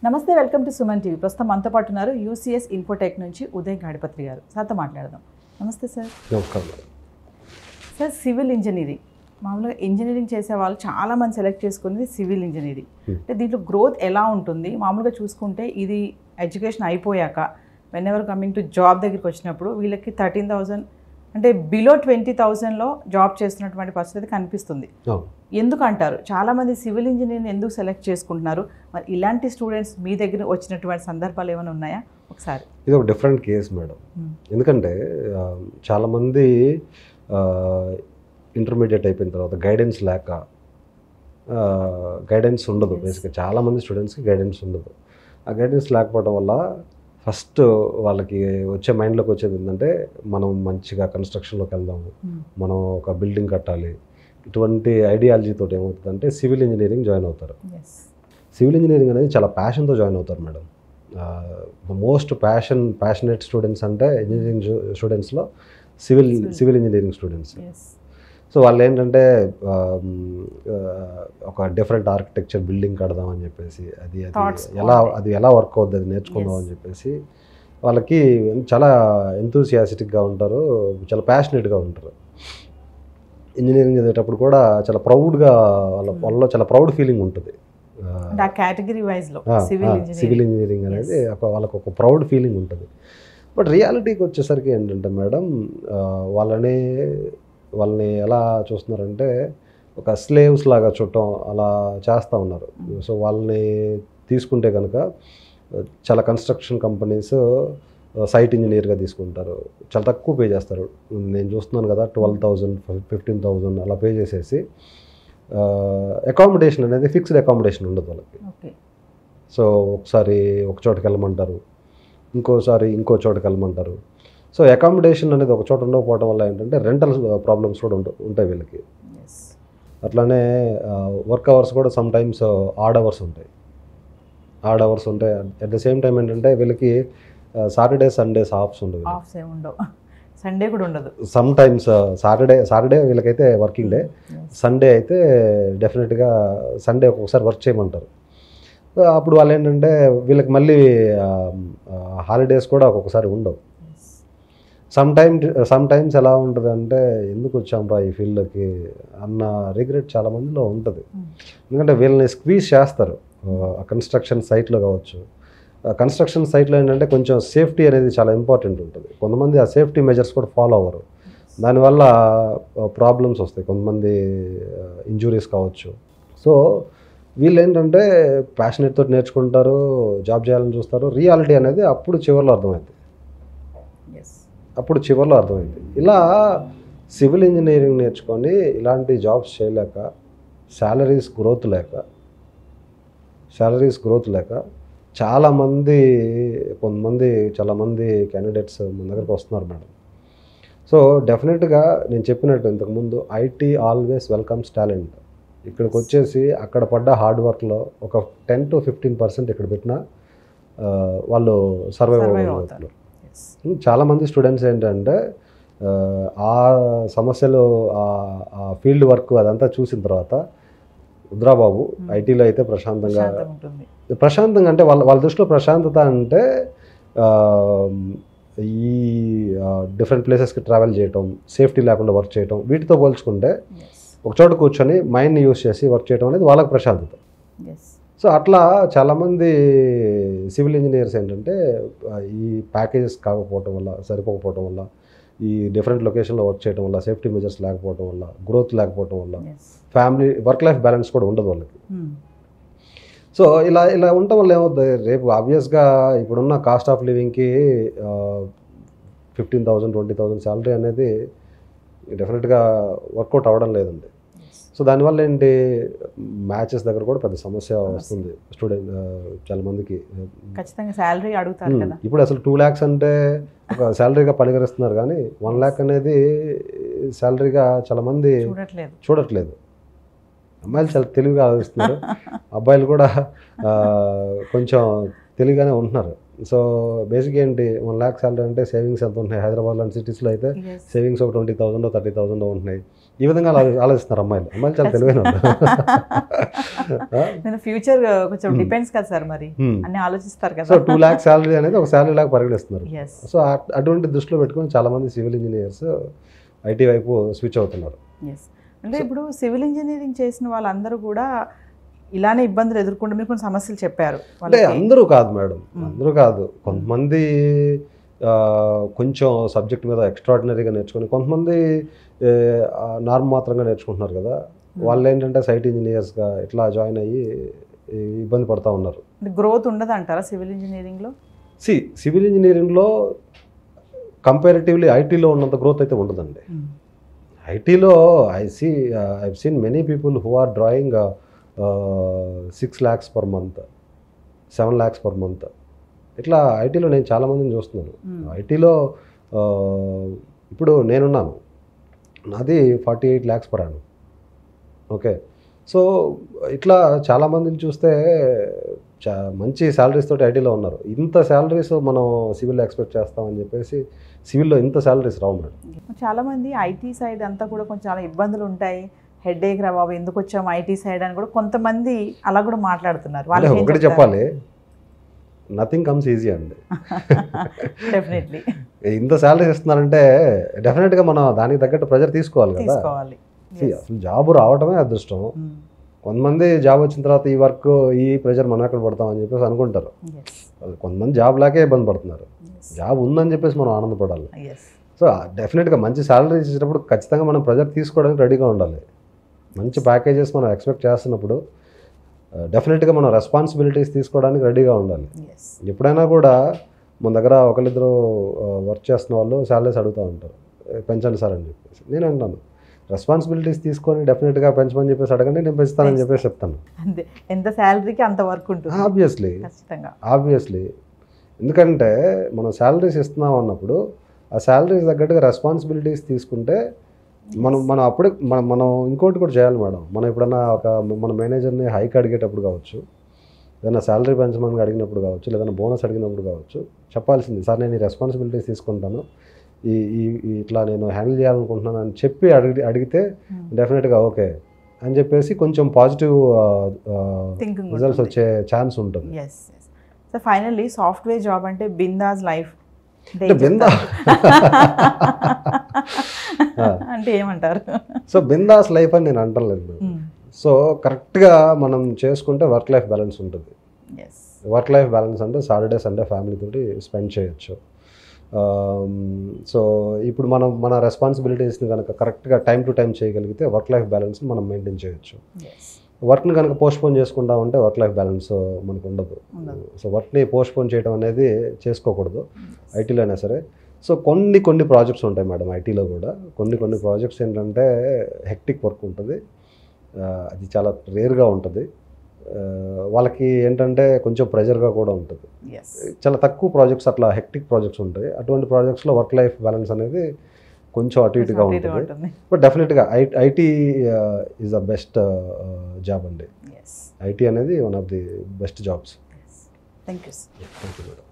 నమస్తే, welcome to Suman TV. ప్రస్తుతం మనతో పాటు ఉన్నారు యూసీఎస్ ఇన్ఫోటెక్ నుంచి ఉదయ్ గాడిపత్రి గారు. సార్తో మాట్లాడదాం. నమస్తే సార్. నమస్కారం సార్, సివిల్ ఇంజనీరింగ్ మామూలుగా ఇంజనీరింగ్ చేసే వాళ్ళు చాలామంది సెలెక్ట్ చేసుకునేది సివిల్ ఇంజనీరింగ్. అంటే దీంట్లో గ్రోత్ ఎలా ఉంటుంది? మామూలుగా చూసుకుంటే ఇది ఎడ్యుకేషన్ అయిపోయాక when ever coming to job దగ్గరికి వచ్చినప్పుడు వీళ్ళకి 13,000 అంటే బిలో 20,000లో జాబ్ చేస్తున్నటువంటి పరిస్థితి కనిపిస్తుంది. ఎందుకు అంటారు? చాలామంది సివిల్ ఇంజనీరింగ్ ఎందుకు సెలెక్ట్ చేసుకుంటున్నారు? మరి ఇలాంటి స్టూడెంట్స్ మీ దగ్గర వచ్చినటువంటి సందర్భాలు ఏమైనా ఉన్నాయా? ఒకసారి ఇది ఒక డిఫరెంట్ కేసు మేడం. ఎందుకంటే చాలామంది ఇంటర్మీడియట్ అయిపోయిన తర్వాత గైడెన్స్ ఉండదు. బేసిక్గా చాలామంది స్టూడెంట్స్కి గైడెన్స్ ఉండదు. ఆ గైడెన్స్ లేకపోవడం వల్ల ఫస్ట్ వాళ్ళకి వచ్చే మైండ్లోకి వచ్చేది ఏంటంటే మనం మంచిగా కన్స్ట్రక్షన్లోకి వెళ్దాము, మనం ఒక బిల్డింగ్ కట్టాలి, ఇటువంటి ఐడియాలజీతో ఏమవుతుందంటే సివిల్ ఇంజనీరింగ్ జాయిన్ అవుతారు. సివిల్ ఇంజనీరింగ్ అనేది చాలా ప్యాషన్తో జాయిన్ అవుతారు మేడం. మోస్ట్ ప్యాషనేట్ స్టూడెంట్స్ అంటే ఇంజనీరింగ్ స్టూడెంట్స్లో సివిల్ ఇంజనీరింగ్ స్టూడెంట్స్. సో వాళ్ళు ఏంటంటే ఒక డిఫరెంట్ ఆర్కిటెక్చర్ బిల్డింగ్ కడదామని చెప్పేసి అది ఎలా వర్క్ అవుతుంది అది నేర్చుకుందాం అని చెప్పేసి వాళ్ళకి చాలా ఎంతూసియాస్టిక్గా ఉంటారు, చాలా ప్యాషనేట్గా ఉంటారు. ఇంజనీరింగ్ చదివేటప్పుడు కూడా చాలా ప్రౌడ్గా వాళ్ళలో చాలా ప్రౌడ్ ఫీలింగ్ ఉంటుంది. సివిల్ ఇంజనీరింగ్ అనేది వాళ్ళకు ఒక ప్రౌడ్ ఫీలింగ్ ఉంటుంది. బట్ రియాలిటీకి వచ్చేసరికి ఏంటంటే మేడం, వాళ్ళని ఎలా చూస్తున్నారంటే ఒక స్లేవ్స్ లాగా చూడటం అలా చేస్తూ ఉన్నారు. సో వాళ్ళని తీసుకుంటే కనుక చాలా కన్స్ట్రక్షన్ కంపెనీస్ సైట్ ఇంజనీర్గా తీసుకుంటారు, చాలా తక్కువ పే చేస్తారు. నేను చూస్తున్నాను కదా, 12,000 15,000 అలా పే చేసేసి అకామిడేషన్ అనేది ఫిక్స్డ్ అకామిడేషన్ ఉండదు వాళ్ళకి. సో ఒకసారి ఒక చోటుకి వెళ్ళమంటారు, ఇంకోసారి ఇంకో చోటుకి వెళ్ళమంటారు. సో అకామిడేషన్ అనేది ఒక చోట ఉండకపోవడం వల్ల ఏంటంటే రెంటల్ ప్రాబ్లమ్స్ కూడా ఉంటాయి వీళ్ళకి. అట్లానే వర్క్ అవర్స్ కూడా సమ్ టైమ్స్ ఆడ్ అవర్స్ ఉంటాయి. అట్ ద సేమ్ టైం ఏంటంటే వీళ్ళకి సాటర్డే సండేస్ ఆఫ్స్ ఉండవు, సండే కూడా ఉండదు. సమ్ టైమ్స్ సాటర్డే వీళ్ళకైతే వర్కింగ్ డే, సండే అయితే డెఫినెట్గా సండే ఒక్కొక్కసారి వర్క్ చేయమంటారు. అప్పుడు వాళ్ళు ఏంటంటే వీళ్ళకి మళ్ళీ హాలిడేస్ కూడా ఒక్కొక్కసారి ఉండవు. సమ్ టైమ్స్ ఎలా ఉంటుంది అంటే ఎందుకు వచ్చాంరా ఈ ఫీల్డ్కి అన్న రిగ్రెట్ చాలా మందిలో ఉంటుంది. ఎందుకంటే వీళ్ళని స్క్వీజ్ చేస్తారు కన్స్ట్రక్షన్ సైట్లో కావచ్చు. కన్స్ట్రక్షన్ సైట్లో ఏంటంటే కొంచెం సేఫ్టీ అనేది చాలా ఇంపార్టెంట్ ఉంటుంది. కొంతమంది ఆ సేఫ్టీ మెజర్స్ కూడా ఫాలో అవ్వరు, దానివల్ల ప్రాబ్లమ్స్ వస్తాయి, కొంతమంది ఇంజురీస్ కావచ్చు. సో వీళ్ళు ఏంటంటే ప్యాషనేట్ తోటి నేర్చుకుంటారు, జాబ్ చేయాలని చూస్తారు. రియాలిటీ అనేది అప్పుడు చివరిలో అర్థమైంది. ఇలా సివిల్ ఇంజనీరింగ్ నేర్చుకొని ఇలాంటి జాబ్స్ చేయలేక, శాలరీస్ గ్రోత్ లేక చాలామంది క్యాండిడేట్స్ మన దగ్గరకు వస్తున్నారు మేడం. సో డెఫినెట్గా నేను చెప్పినట్టు ఇంతకుముందు ఐటీ ఆల్వేస్ వెల్కమ్స్ టాలెంట్. ఇక్కడికి వచ్చేసి అక్కడ పడ్డ హార్డ్ వర్క్లో ఒక 10 to 15% ఇక్కడ పెట్టినా వాళ్ళు సర్వైవ్ అవ్వగలుగుతారు. చాలామంది స్టూడెంట్స్ ఏంటంటే ఆ సమస్యలు, ఆ ఫీల్డ్ వర్క్ అదంతా చూసిన తర్వాత రుద్రాబాబు ఐటీలో అయితే ప్రశాంతంగా అంటే వాళ్ళ దృష్టిలో ప్రశాంతత అంటే ఈ డిఫరెంట్ ప్లేసెస్కి ట్రావెల్ చేయటం, సేఫ్టీ లేకుండా వర్క్ చేయటం, వీటితో పోల్చుకుంటే ఒక చోట కూర్చొని మైండ్ని యూస్ చేసి వర్క్ చేయడం అనేది వాళ్ళకి ప్రశాంతత. సో అట్లా చాలామంది సివిల్ ఇంజనీర్స్ ఏంటంటే ఈ ప్యాకేజెస్ సరిపోకపోవటం వల్ల, ఈ డిఫరెంట్ లొకేషన్లో వర్క్ చేయడం వల్ల, సేఫ్టీ మెజర్స్ లేకపోవడం వల్ల, గ్రోత్ లేకపోవడం వల్ల, ఫ్యామిలీ వర్క్ లైఫ్ బ్యాలెన్స్ కూడా ఉండదు వాళ్ళకి. సో ఇలా ఉండటం వల్ల ఏమవుతుంది, రేపు ఆబ్వియస్గా ఇప్పుడున్న కాస్ట్ ఆఫ్ లివింగ్కి 15,000 20,000 శాలరీ అనేది డెఫినెట్గా వర్కౌట్ అవ్వడం లేదండి. సో దానివల్ల ఏంటి, మ్యాచెస్ దగ్గర కూడా పెద్ద సమస్య వస్తుంది స్టూడెంట్ చాలా మందికి. ఖచ్చితంగా శాలరీ అడుగుతారు కదా. ఇప్పుడు అసలు 2 lakhs అంటే ఒక శాలరీగా పరిగణిస్తున్నారు, కానీ 1 lakh అనేది శాలరీగా చాలా మంది చూడట్లేదు. అమ్మాయిలు చాలా తెలివిగా ఆలోచిస్తున్నారు, అబ్బాయిలు కూడా కొంచెం తెలివిగానే ఉంటున్నారు. సో బేసిక్ ఏంటి, 1 lakh శాలరీ అంటే సేవింగ్స్ ఎంత ఉంటున్నాయి? హైదరాబాద్ లాంటి సిటీస్లో అయితే సేవింగ్స్ ఒక 20,000 30,000 ఉంటున్నాయి. ఈ విధంగా ఆలోచిస్తున్నారు అమ్మాయిలు చాలా తెలివైన వాళ్ళు. నేను ఫ్యూచర్ కొంచెం డిపెండ్స్ కదా సార్, మరి అన్ని ఆలోచిస్తారు కదా. సో 2 lakhs శాలరీ అనేది ఒక శాలరీ లాగా పరిగణిస్తున్నారు. Yes. సో అటువంటి దృష్టిలో పెట్టుకొని చాలామంది సివిల్ ఇంజనీర్స్ ఐటీ వైపు స్విచ్ అవుతున్నారు. ఎస్, అంటే ఇప్పుడు సివిల్ ఇంజనీరింగ్ చేసిన వాళ్ళందరూ కూడా ఇలానే ఇబ్బందులు ఎదుర్కొంటే మీరు కొన్ని సమస్యలు చెప్పారు. అంటే అందరూ కాదు మేడం, అందరూ కాదు. కొంతమంది కొంచెం సబ్జెక్ట్ మీద ఎక్స్ట్రాడినరీగా నేర్చుకుని, కొంతమంది నామమాత్రంగా నేర్చుకుంటున్నారు కదా, వాళ్ళు ఏంటంటే సైట్ ఇంజనీర్స్గా ఇట్లా జాయిన్ అయ్యి ఇబ్బంది పడుతూ ఉన్నారు. గ్రోత్ ఉండదు అంటారా సివిల్ ఇంజనీరింగ్లో? సివిల్ ఇంజనీరింగ్లో కంపారిటివ్లీ ఐటీలో ఉన్నంత గ్రోత్ అయితే ఉండదండి. ఐటీలో I seen many people who are drawing 6 lakhs per month, 7 lakhs per month. ఇట్లా ఐటీలో నేను చాలామందిని చూస్తున్నాను. ఐటీలో ఇప్పుడు నేనున్నాను, నాది 48 lakhs per annum. Okay, so ఇట్లా చాలామందిని చూస్తే మంచి శాలరీస్ తోటి ఐటీలో ఉన్నారు. ఇంత శాలరీస్ మనం సివిల్లో ఎక్స్పెక్ట్ చేస్తామని చెప్పేసి సివిల్లో ఇంత శాలరీస్ రావు మేడం. చాలామంది ఐటీ సైడ్ అంతా కూడా కొంచెం చాలా ఇబ్బందులు ఉంటాయి, హెడ్ఏక్ రా బాబు ఎందుకు వచ్చాము ఐటీ సైడ్ అని కూడా కొంతమంది అలా కూడా మాట్లాడుతున్నారు. వాళ్ళు ఒకటి చెప్పాలి, నథింగ్ కమ్స్ ఈజీ అండి. డెఫినెట్లీ ఇంత శాలరీస్ ఇస్తున్నారంటే డెఫినెట్గా మనం దానికి తగ్గట్టు ప్రెజర్ తీసుకోవాలి కదా. అసలు జాబ్ రావటమే అదృష్టం. కొంతమంది జాబ్ వచ్చిన తర్వాత ఈ వర్క్ ఈ ప్రెజర్ మనం ఎక్కడ పడతాం అని చెప్పేసి అనుకుంటారు. కొంతమంది జాబ్ లాకే ఇబ్బంది పడుతున్నారు. జాబ్ ఉందని చెప్పేసి మనం ఆనందపడాలి. సో డెఫినెట్గా మంచి శాలరీ ఇచ్చేటప్పుడు ఖచ్చితంగా మనం ప్రెజర్ తీసుకోవడానికి రెడీగా ఉండాలి. మంచి ప్యాకేజెస్ మనం ఎక్స్పెక్ట్ చేస్తున్నప్పుడు డెఫినెట్గా మనం రెస్పాన్సిబిలిటీస్ తీసుకోవడానికి రెడీగా ఉండాలి. ఎప్పుడైనా కూడా మన దగ్గర ఒకరిద్దరు వర్క్ చేస్తున్న వాళ్ళు శాలరీస్ అడుగుతూ ఉంటారు, పెంచండి సార్ అని చెప్పేసి. నేను అంటాను, రెస్పాన్సిబిలిటీస్ తీసుకొని డెఫినెట్గా పెంచమని చెప్పేసి అడగండి, నేను పెంచుతానని చెప్పేసి చెప్తాను. ఎంత శాలరీకి అంత వర్క్ ఉంటుంది. ఆబ్వియస్లీ ఎందుకంటే మనం శాలరీస్ ఇస్తున్నాం అన్నప్పుడు ఆ శాలరీస్ తగ్గట్టుగా రెస్పాన్సిబిలిటీస్ తీసుకుంటే మనం అప్పుడే మనం ఇంకోటి కూడా చేయాలి మేడం. మనం ఎప్పుడన్నా మన మేనేజర్ని హైక్ అడిగేటప్పుడు కావచ్చు, ఏదైనా శాలరీ పెంచమని అడిగినప్పుడు కావచ్చు, లేదన్నా బోనస్ అడిగినప్పుడు కావచ్చు, చెప్పాల్సింది సార్ నేను ఈ రెస్పాన్సిబిలిటీస్ తీసుకుంటాను, ఈ ఇట్లా నేను హ్యాండిల్ చేయాలనుకుంటున్నాను అని చెప్పి అడిగితే డెఫినెట్గా ఓకే అని చెప్పేసి కొంచెం పాజిటివ్ రిజల్ట్స్ వచ్చే ఛాన్స్ ఉంటుంది. సో ఫైనల్లీ సాఫ్ట్వేర్ జాబ్ అంటే బిందాస్ లైఫ్ అంటే ఏమంటారు? సో బిందాస్ లైఫ్ అని నేను అంటలేదు. సో కరెక్ట్గా మనం చేసుకుంటే వర్క్ లైఫ్ బ్యాలెన్స్ ఉంటుంది. వర్క్ లైఫ్ బ్యాలెన్స్ అంటే సాటర్డే సండే ఫ్యామిలీ తోటి స్పెండ్ చేయొచ్చు. సో ఇప్పుడు మన రెస్పాన్సిబిలిటీస్ని కనుక కరెక్ట్గా టైం టు టైం చేయగలిగితే వర్క్ లైఫ్ బ్యాలెన్స్ని మనం మెయింటైన్ చేయొచ్చు. వర్క్ని కనుక పోస్ట్పోన్ చేసుకుంటా ఉంటే వర్క్ లైఫ్ బ్యాలెన్స్ మనకు ఉండదు. సో వర్క్ని పోస్ట్పోన్ చేయడం అనేది చేసుకోకూడదు ఐటీలో అయినా సరే. సో కొన్ని ప్రాజెక్ట్స్ ఉంటాయి మేడం ఐటీలో కూడా. కొన్ని ప్రాజెక్ట్స్ ఏంటంటే హెక్టిక్ వర్క్ ఉంటుంది, అది చాలా రేర్గా ఉంటుంది. వాళ్ళకి ఏంటంటే కొంచెం ప్రెజర్గా కూడా ఉంటుంది. చాలా తక్కువ ప్రాజెక్ట్స్ అట్లా హెక్టిక్ ప్రాజెక్ట్స్ ఉంటాయి. అటువంటి ప్రాజెక్ట్స్లో వర్క్ లైఫ్ బ్యాలెన్స్ అనేది కొంచెం అటు ఇటుగా ఉంటుంది. బట్ డెఫినెట్గా IT is the best job అండి. ఐటీ అనేది one of the best jobs. Thank you madam.